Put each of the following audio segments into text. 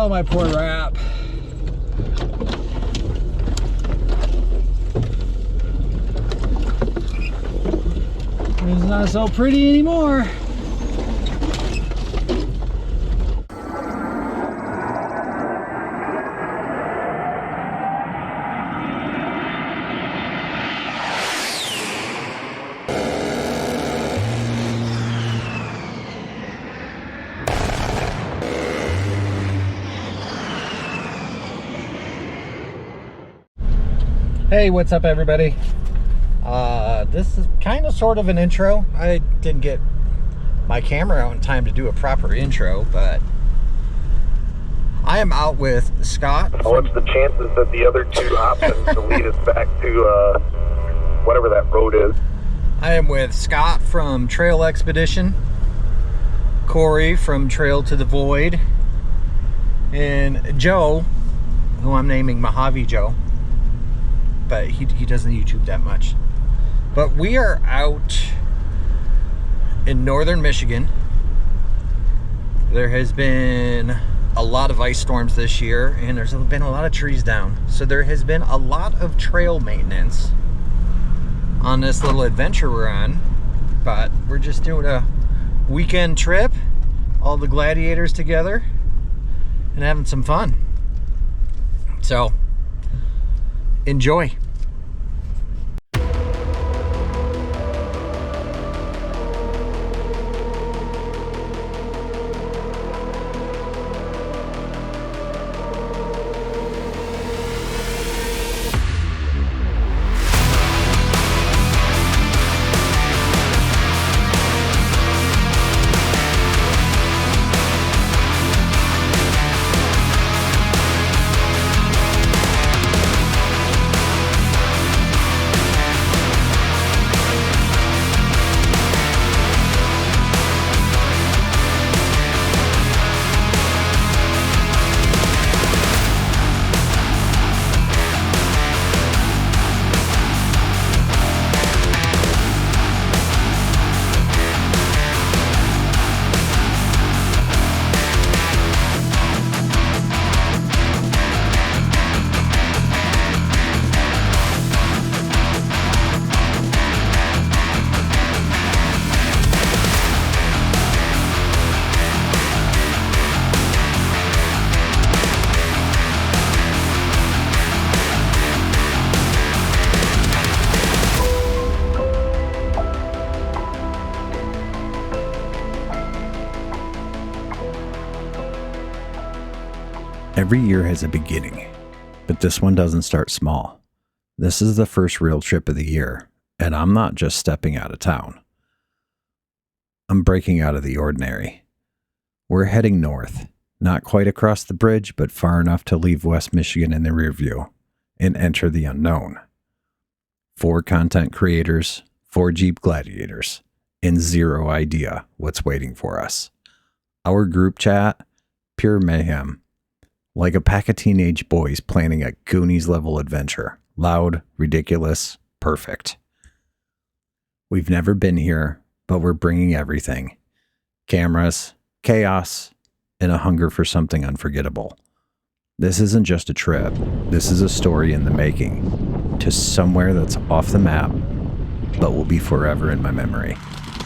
Oh, my poor wrap. It's not so pretty anymore. Hey, what's up everybody? This is kind of sort of an intro. I didn't get my camera out in time to do a proper intro, but I am out with Scott. What's the chances that the other two options to lead us back to whatever that road is? I am with Scott from Trail Expedition, Corey from Trail to the Void, and Joe, who I'm naming Mojave Joe, but he doesn't YouTube that much. But we are out in northern Michigan. There has been a lot of ice storms this year, and there's been a lot of trees down. So there has been a lot of trail maintenance on this little adventure we're on. But we're just doing a weekend trip, all the Gladiators together, and having some fun. So enjoy. Every year has a beginning, but this one doesn't start small. This is the first real trip of the year, and I'm not just stepping out of town. I'm breaking out of the ordinary. We're heading north, not quite across the bridge, but far enough to leave West Michigan in the rear view and enter the unknown. 4 content creators, 4 Jeep Gladiators, and 0 idea what's waiting for us. Our group chat, pure mayhem. Like a pack of teenage boys planning a Goonies-level adventure. Loud, ridiculous, perfect. We've never been here, but we're bringing everything. Cameras, chaos, and a hunger for something unforgettable. This isn't just a trip. This is a story in the making. To somewhere that's off the map, but will be forever in my memory.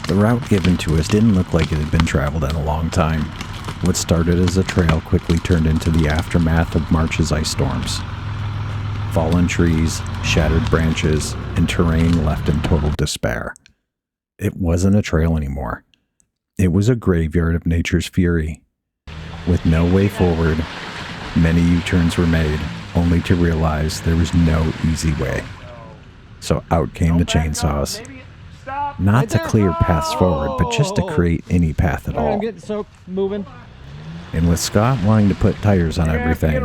The route given to us didn't look like it had been traveled in a long time. What started as a trail quickly turned into the aftermath of March's ice storms. Fallen trees, shattered branches, and terrain left in total despair. It wasn't a trail anymore. It was a graveyard of nature's fury. With no way forward, many U-turns were made, only to realize there was no easy way. So out came the chainsaws. Not to clear paths forward, but just to create any path at all. I'm getting soaked, moving. And with Scott wanting to put tires on everything,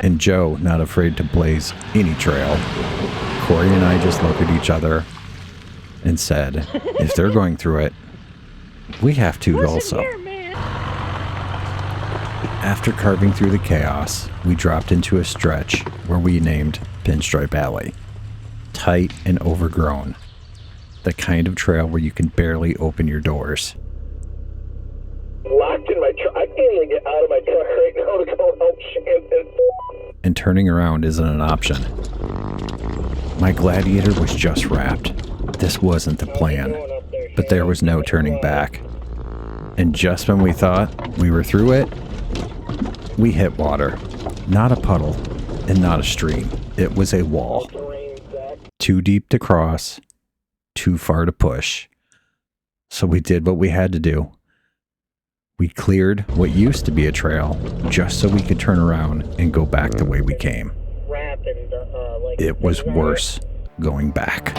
and Joe not afraid to blaze any trail, Corey and I just looked at each other and said, if they're going through it, we have to also. After carving through the chaos, we dropped into a stretch where we named Pinstripe Alley. Tight and overgrown. The kind of trail where you can barely open your doors. Locked in my truck. I can't even get out of my truck right now to go help and turning around isn't an option. My Gladiator was just wrapped. This wasn't the plan, but there was no turning back. And just when we thought we were through it, we hit water. Not a puddle and not a stream. It was a wall. Too deep to cross, too far to push. So we did what we had to do. We cleared what used to be a trail just so we could turn around and go back the way we came. It was worse going back.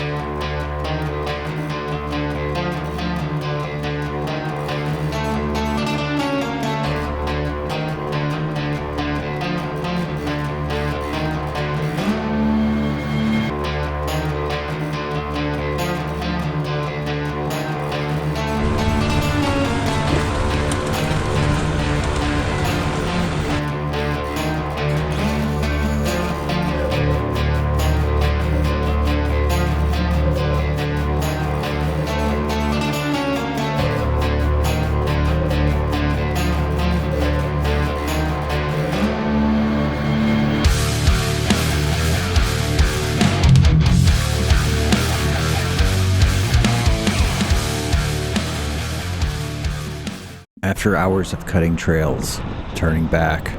After hours of cutting trails, turning back,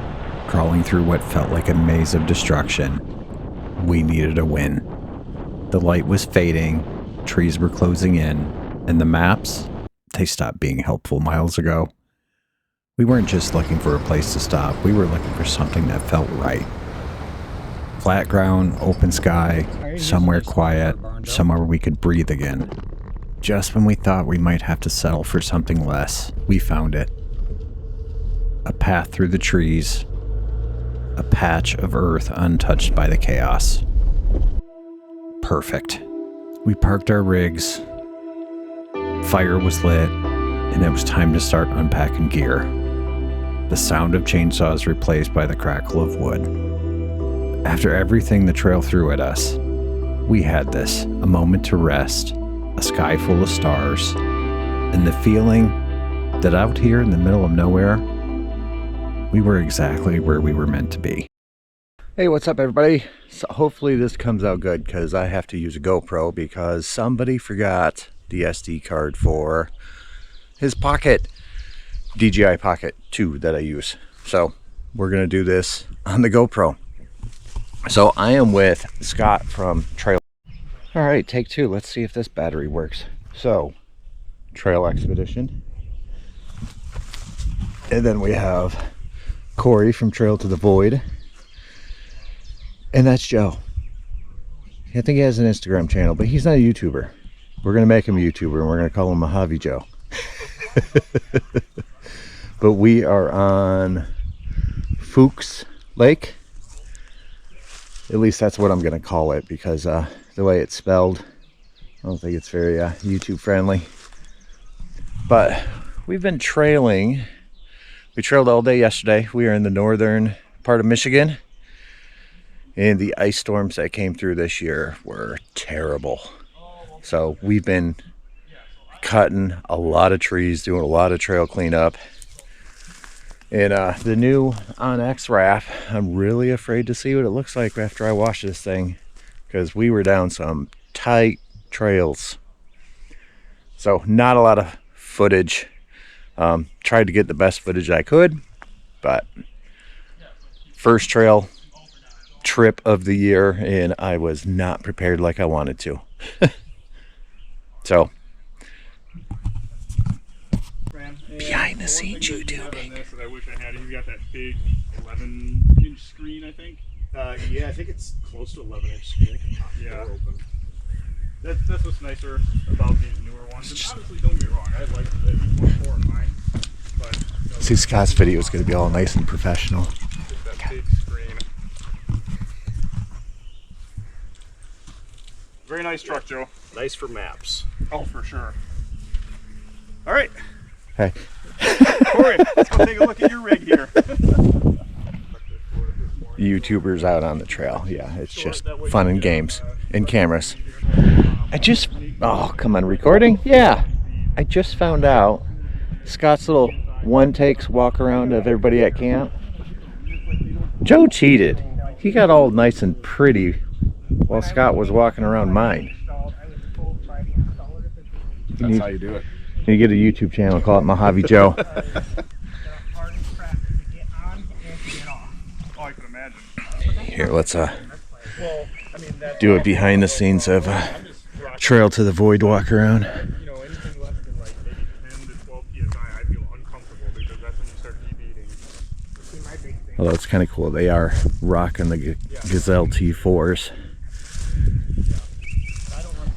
crawling through what felt like a maze of destruction, we needed a win. The light was fading, trees were closing in, and the maps, they stopped being helpful miles ago. We weren't just looking for a place to stop, we were looking for something that felt right. Flat ground, open sky, somewhere quiet, somewhere we could breathe again. Just when we thought we might have to settle for something less, we found it. A path through the trees, a patch of earth untouched by the chaos. Perfect. We parked our rigs, fire was lit, and it was time to start unpacking gear. The sound of chainsaws replaced by the crackle of wood. After everything the trail threw at us, we had this, a moment to rest, a sky full of stars, and the feeling that out here in the middle of nowhere, we were exactly where we were meant to be. Hey, what's up everybody? So hopefully this comes out good because I have to use a GoPro because somebody forgot the SD card for his Pocket, DJI Pocket 2 that I use. So we're gonna do this on the GoPro. So I am with Scott from Trail. All right, take two. Let's see if this battery works. So, Trail Expedition. And then we have Corey from Trail to the Void. And that's Joe. I think he has an Instagram channel, but he's not a YouTuber. We're going to make him a YouTuber, and we're going to call him Mojave Joe. But we are on Fuchs Lake. At least that's what I'm going to call it, because the way it's spelled, I don't think it's very YouTube friendly. But we've been trailing. We trailed all day yesterday. We are in the northern part of Michigan, and the ice storms that came through this year were terrible. So we've been cutting a lot of trees, doing a lot of trail cleanup. And the new OnX raft, I'm really afraid to see what it looks like after I wash this thing, because we were down some tight trails. So not a lot of footage. Tried to get the best footage I could, but first trail trip of the year, and I was not prepared like I wanted to. So behind the scenes YouTubing. I wish I had. He's got that big 11-inch screen, I think. Yeah, I think it's close to 11-inch screen. Yeah. That's what's nicer about these newer ones. And obviously, don't get me wrong, I like the E24 in mine, but you know, See, Scott's video is going to be all nice and professional. that big screen. Very nice truck, Joe. Nice for maps. Oh, for sure. All right, Hey. Corey, let's go take a look at your rig here. YouTubers out on the trail. Yeah, it's just fun and games and cameras. Oh, come on, recording? Yeah. I just found out Scott's little one takes walk around of everybody at camp. Joe cheated. He got all nice and pretty while Scott was walking around mine. That's how you do it. You get a YouTube channel, call it Mojave Joe. Oh, I can imagine. Here, let's do a behind the scenes of Trail to the Void walk around. You know, anything less than like maybe 10 to 12 psi, I feel uncomfortable because that's when you start deviating. Although it's kind of cool, they are rocking the Gazelle T4s.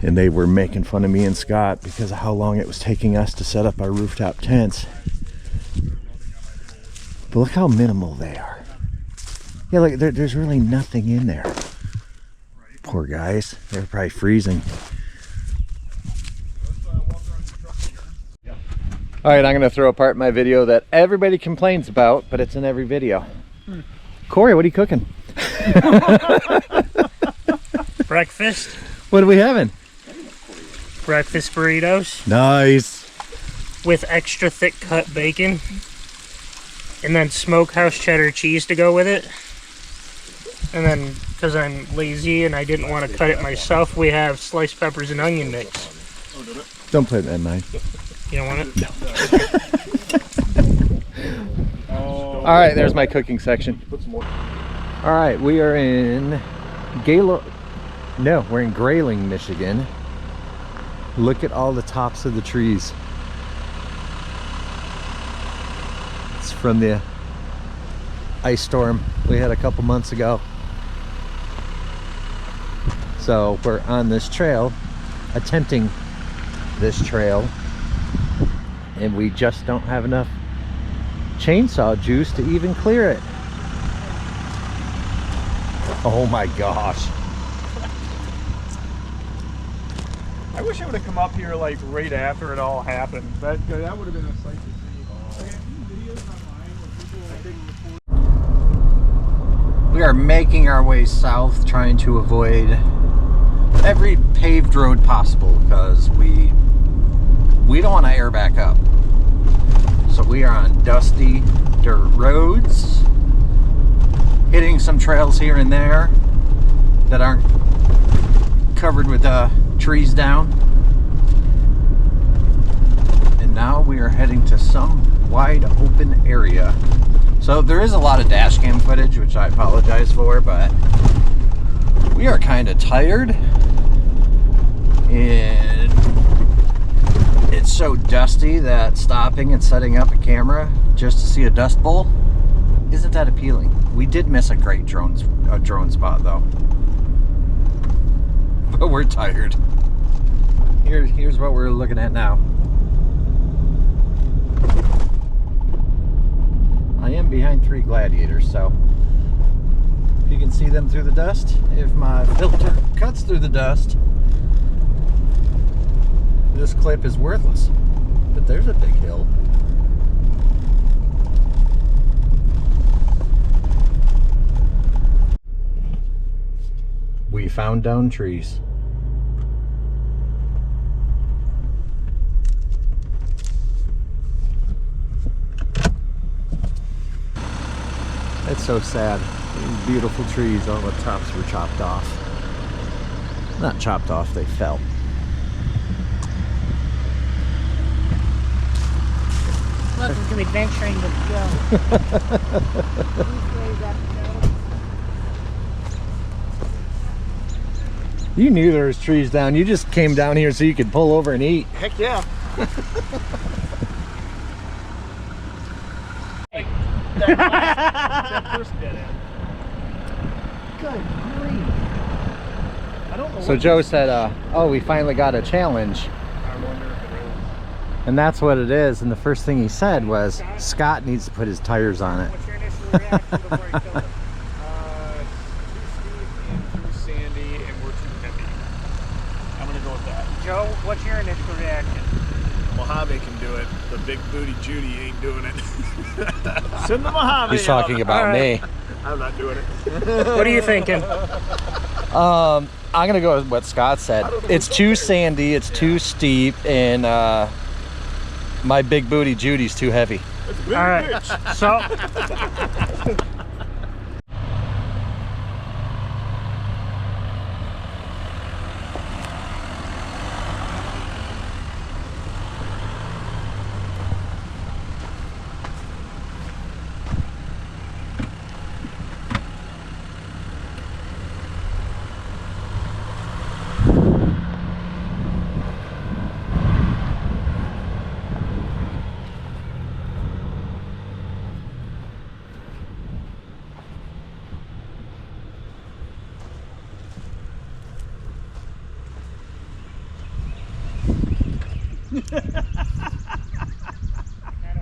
And they were making fun of me and Scott because of how long it was taking us to set up our rooftop tents. But look how minimal they are. Yeah, like there's really nothing in there. Poor guys, they're probably freezing. All right, I'm gonna throw apart my video that everybody complains about, but it's in every video. Corey, what are you cooking? Breakfast. What are we having? Breakfast burritos Nice. with extra thick cut bacon. And then smokehouse cheddar cheese to go with it. And then, because I'm lazy and I didn't want to cut it myself, we have sliced peppers and onion mix. Don't play that, mine. You don't want it? No. All right, there's my cooking section. All right, we are in we're in Grayling, Michigan. Look at all the tops of the trees. It's from the ice storm we had a couple months ago. So we're on this trail, attempting this trail, and we just don't have enough chainsaw juice to even clear it. Oh my gosh. I wish I would have come up here like right after it all happened. That would have been a sight to see. I have videos online where people, We are making our way south, trying to avoid every paved road possible because we don't want to air back up. So we are on dusty dirt roads, hitting some trails here and there that aren't covered with trees down. And now we are heading to some wide open area. So there is a lot of dash cam footage, which I apologize for, but we are kind of tired. And it's so dusty that stopping and setting up a camera just to see a dust bowl isn't that appealing. We did miss a great drone spot though. But we're tired. Here's what we're looking at now. I am behind 3 Gladiators, so if you can see them through the dust, if my filter cuts through the dust, this clip is worthless. But there's a big hill. We found down trees. It's so sad. These beautiful trees, all the tops were chopped off. Not chopped off, they fell. Welcome to Adventuring with Joe. You knew there was trees down. You just came down here so you could pull over and eat. Heck yeah. that first dead end. Good grief. I don't know. So Joe said, oh, we finally got a challenge. I wonder if it is. And that's what it is. And the first thing he said was, Scott needs to put his tires on it. What's your initial reaction before you killed it? Too steep and too sandy, and we're too heavy. I'm gonna go with that. Joe, what's your initial reaction? Mojave can do it. The big booty Judy ain't doing it. Send the Mojave. He's talking about me. I'm not doing it. What are you thinking? I'm gonna go with what Scott said. It's too sandy, it's too steep, and my big booty Judy's too heavy. All right, so don't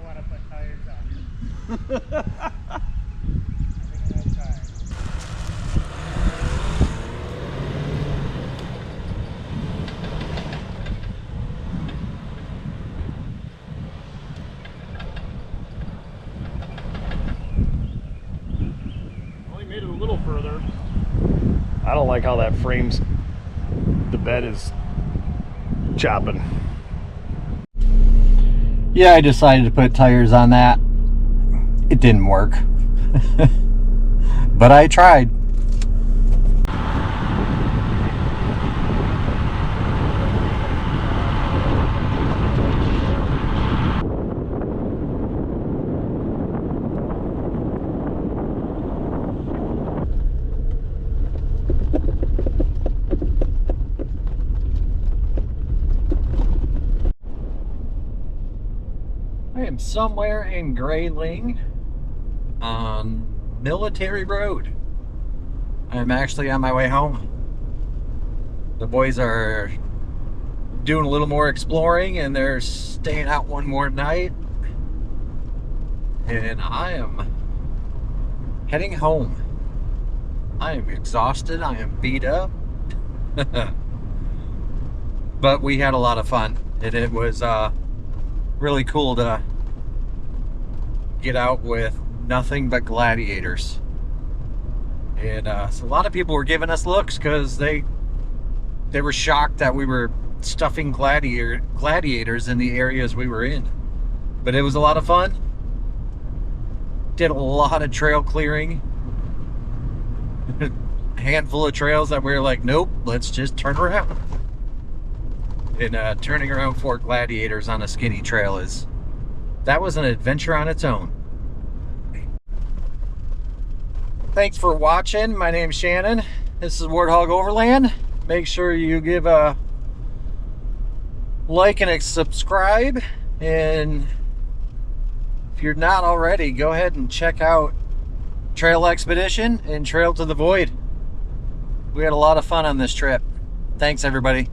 want to put tires on. I think that's tires. Only made it a little further. I don't like how that frames. The bed is chopping. Yeah, I decided to put tires on that. It didn't work. But I tried. I am somewhere in Grayling on Military Road. I'm actually on my way home. The boys are doing a little more exploring and they're staying out one more night. And I am heading home. I am exhausted. I am beat up. But we had a lot of fun. And it was really cool to get out with nothing but gladiators. And so a lot of people were giving us looks because they were shocked that we were stuffing gladiators in the areas we were in. But it was a lot of fun. Did a lot of trail clearing. A handful of trails that we were like, nope, let's just turn around. And turning around 4 gladiators on a skinny trail that was an adventure on its own. Thanks for watching. My name's Shannon. This is Warthog Overland. Make sure you give a like and a subscribe. And if you're not already, go ahead and check out Trail Expedition and Trail to the Void. We had a lot of fun on this trip. Thanks, everybody.